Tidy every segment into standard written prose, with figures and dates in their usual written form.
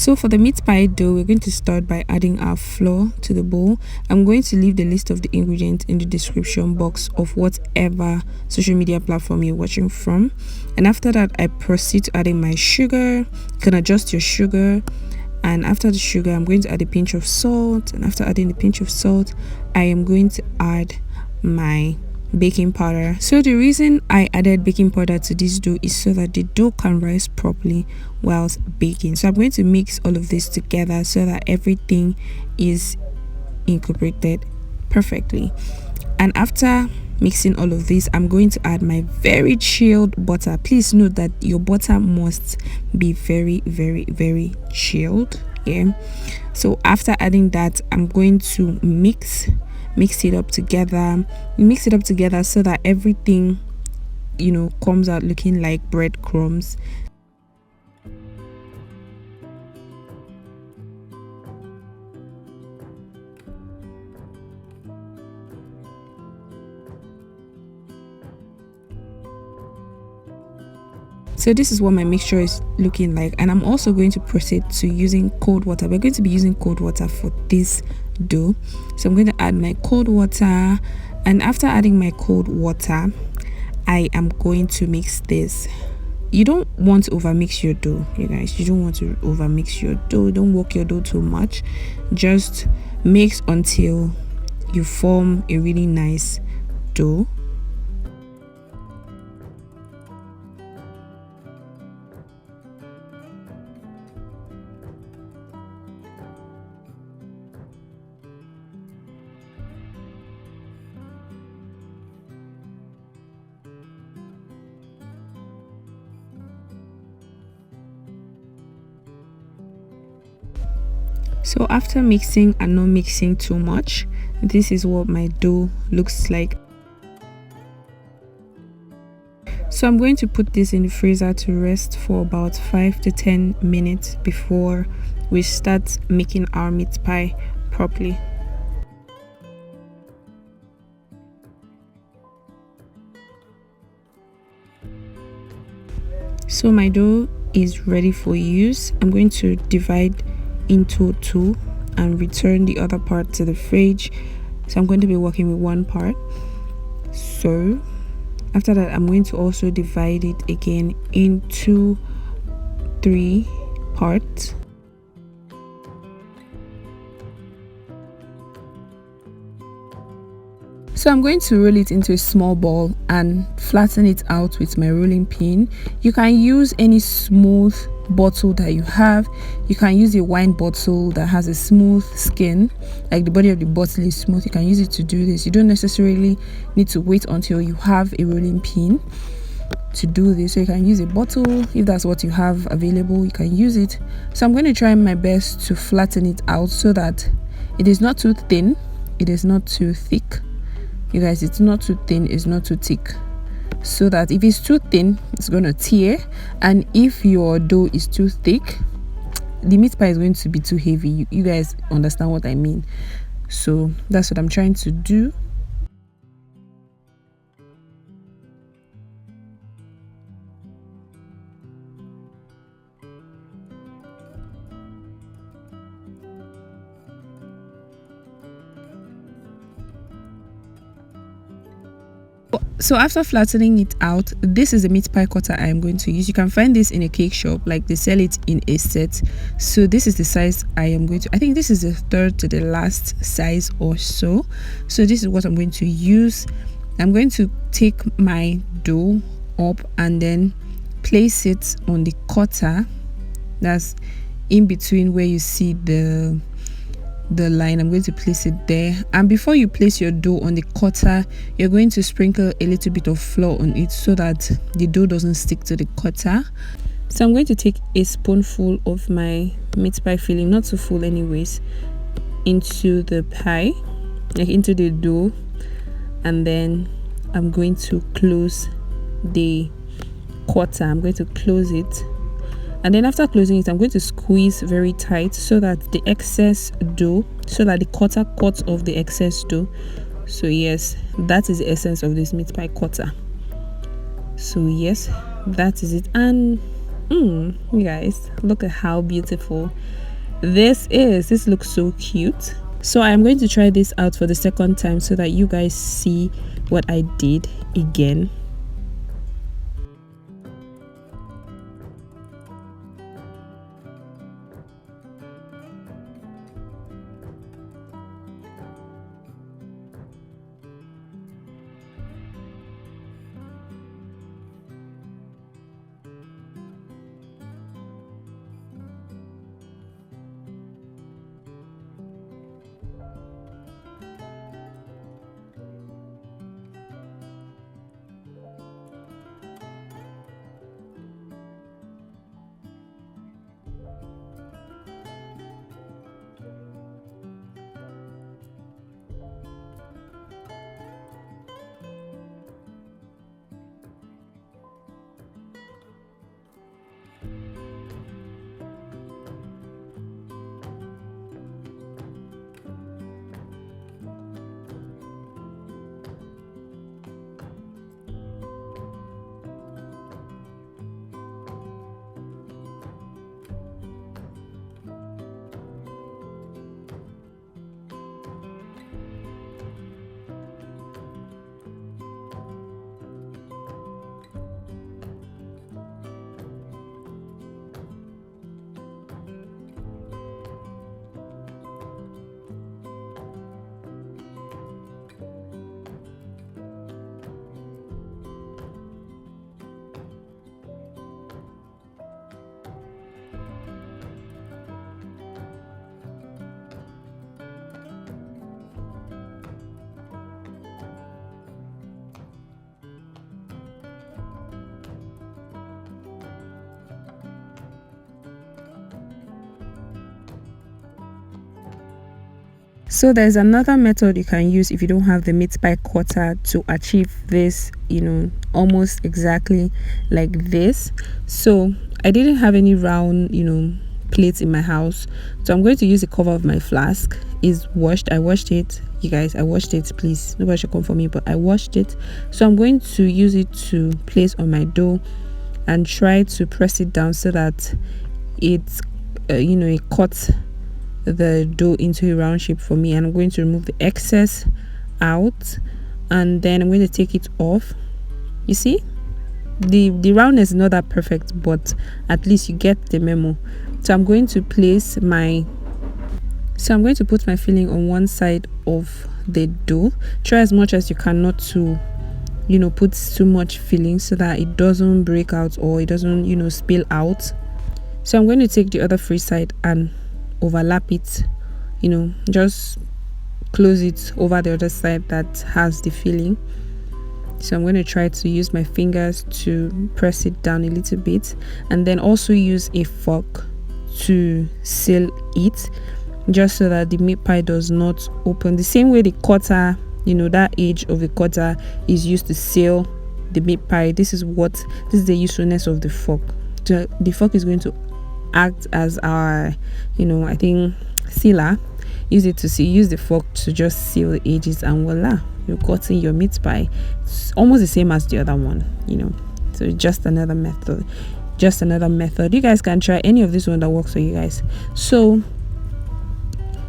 So for the meat pie dough, we're going to start by adding our flour to the bowl. I'm going to leave the list of the ingredients in the description box of whatever social media platform you're watching from. And after that, I proceed to adding my sugar. You can adjust your sugar. And after the sugar, I'm going to add a pinch of salt. And after adding the pinch of salt, I am going to add my baking powder. So the reason I added baking powder to this dough is so that the dough can rise properly whilst baking. So I'm going to mix all of this together so that everything is incorporated perfectly. And after mixing all of this, I'm going to add my very chilled butter. Please note that your butter must be very chilled. Yeah. So after adding that, I'm going to mix it up together. Mix it up together so that everything, comes out looking like breadcrumbs. So this is what my mixture is looking like, and I'm also going to proceed to using cold water. We're going to be using cold water for this dough. So I'm going to add my cold water, and after adding my cold water, I am going to mix this. You don't want to overmix your dough, you guys. You don't want to overmix your dough. Don't work your dough too much. Just mix until you form a really nice dough. So after mixing and not mixing too much, this is what my dough looks like. So I'm going to put this in the freezer to rest for about 5 to 10 minutes before we start making our meat pie properly. So my dough is ready for use. I'm going to divide into two and return the other part to the fridge. So I'm going to be working with one part. So after that, I'm going to also divide it again into 3 parts. So I'm going to roll it into a small ball and flatten it out with my rolling pin. You can use any smooth bottle that you have. You can use a wine bottle that has a smooth skin, like the body of the bottle is smooth. You can use it to do this. You don't necessarily need to wait until you have a rolling pin to do this. So you can use a bottle if that's what you have available. You can use it. So I'm going to try my best to flatten it out so that it is not too thin, it is not too thick. You guys, it's not too thin, it's not too thick, so that if it's too thin, it's going to tear, and if your dough is too thick, the meat pie is going to be too heavy. You guys understand what I mean? So that's what I'm trying to do. So after flattening it out, this is the meat pie cutter I am going to use. You can find this in a cake shop, like they sell it in a set. So this is the size I am going to, I think this is the third to the last size or so. So this is what I'm going to use. I'm going to take my dough up and then place it on the cutter. That's in between where you see the line. I'm going to place it there, and before you place your dough on the cutter, you're going to sprinkle a little bit of flour on it so that the dough doesn't stick to the cutter. So I'm going to take a spoonful of my meat pie filling, not too full anyways, into the pie, like into the dough, and then I'm going to close the cutter. I'm going to close it, and then after closing it, I'm going to squeeze very tight so that the excess dough, so that the cutter cuts off the excess dough. So yes, that is the essence of this meat pie cutter. So yes, that is it. And You guys, look at how beautiful this is. This looks so cute. So I'm going to try this out for the second time so that you guys see what I did again. So there's another method you can use if you don't have the meat pie cutter to achieve this, almost exactly like this. So I didn't have any round, plates in my house, so I'm going to use the cover of my flask. Is washed. I washed it, you guys. I washed it, please. Nobody should come for me, but I washed it. So I'm going to use it to place on my dough and try to press it down so that it's it cuts the dough into a round shape for me. And I'm going to remove the excess out, and then I'm going to take it off. You see, the roundness is not that perfect, but at least you get the memo. So I'm going to place my put my filling on one side of the dough. Try as much as you can not to put too much filling so that it doesn't break out or it doesn't spill out. So I'm going to take the other free side and overlap it, just close it over the other side that has the filling. So I'm going to try to use my fingers to press it down a little bit, and then also use a fork to seal it, just so that the meat pie does not open. The same way the cutter, that edge of the cutter is used to seal the meat pie. This is the usefulness of the fork. So the fork is going to act as our I think sealer. Use the fork to just seal the edges, and voila, you're cutting your meat pie. It's almost the same as the other one, so just another method. You guys can try any of this one that works for you guys. So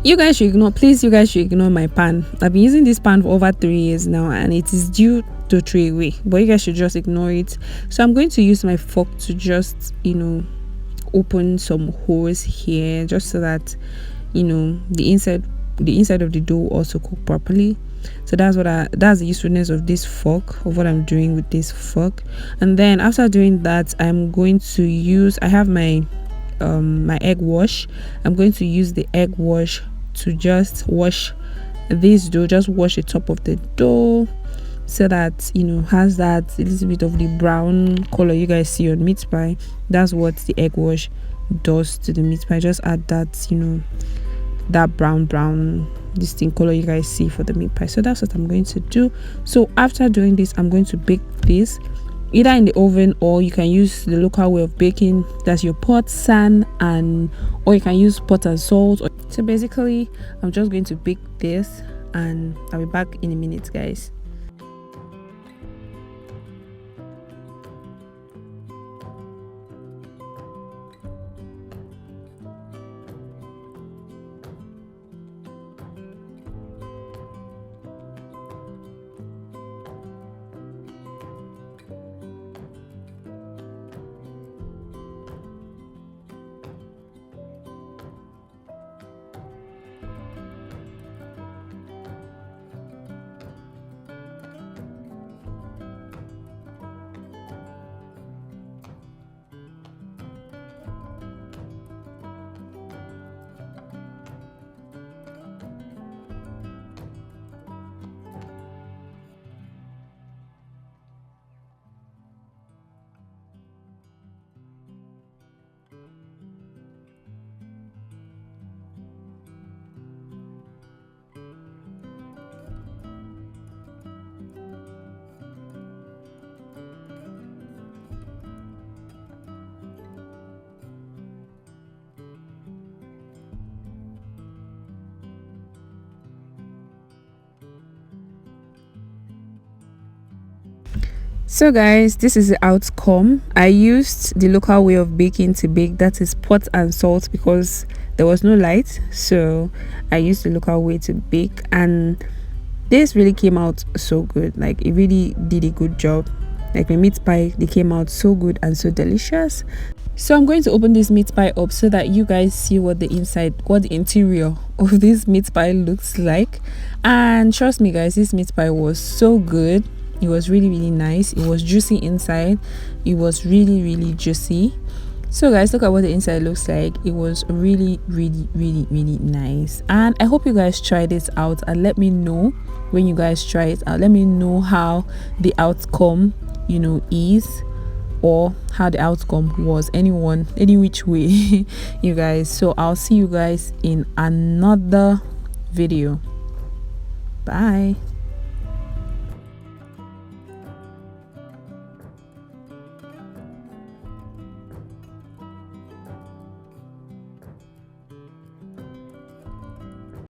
you guys should ignore my pan. I've been using this pan for over 3 years now, and it is due to throw away, but you guys should just ignore it. So I'm going to use my fork to just open some holes here, just so that the inside of the dough also cook properly. So that's the usefulness of this fork, of what I'm doing with this fork. And then after doing that, I'm going to use, I have my my egg wash. I'm going to use the egg wash to just wash this dough, just wash the top of the dough, so that has that a little bit of the brown color you guys see on meat pie. That's what the egg wash does to the meat pie. Just add that that brown distinct color you guys see for the meat pie. So that's what I'm going to do. So after doing this, I'm going to bake this either in the oven, or you can use the local way of baking. That's your pot, sand, or you can use pot and salt. So basically I'm just going to bake this, and I'll be back in a minute, guys. So guys, this is the outcome. I used the local way of baking to bake, that is pot and salt, because there was no light, so I used the local way to bake, and this really came out so good. Like, it really did a good job. Like, my meat pie, they came out so good and so delicious. So I'm going to open this meat pie up so that you guys see what the interior of this meat pie looks like. And trust me guys, this meat pie was so good. It was really nice. It was juicy inside. It was really juicy. So guys, look at what the inside looks like. It was really nice, and I hope you guys try this out and let me know when you guys try it out. Let me know how the outcome, you know, is, or how the outcome was, any which way you guys. So I'll see you guys in another video. Bye.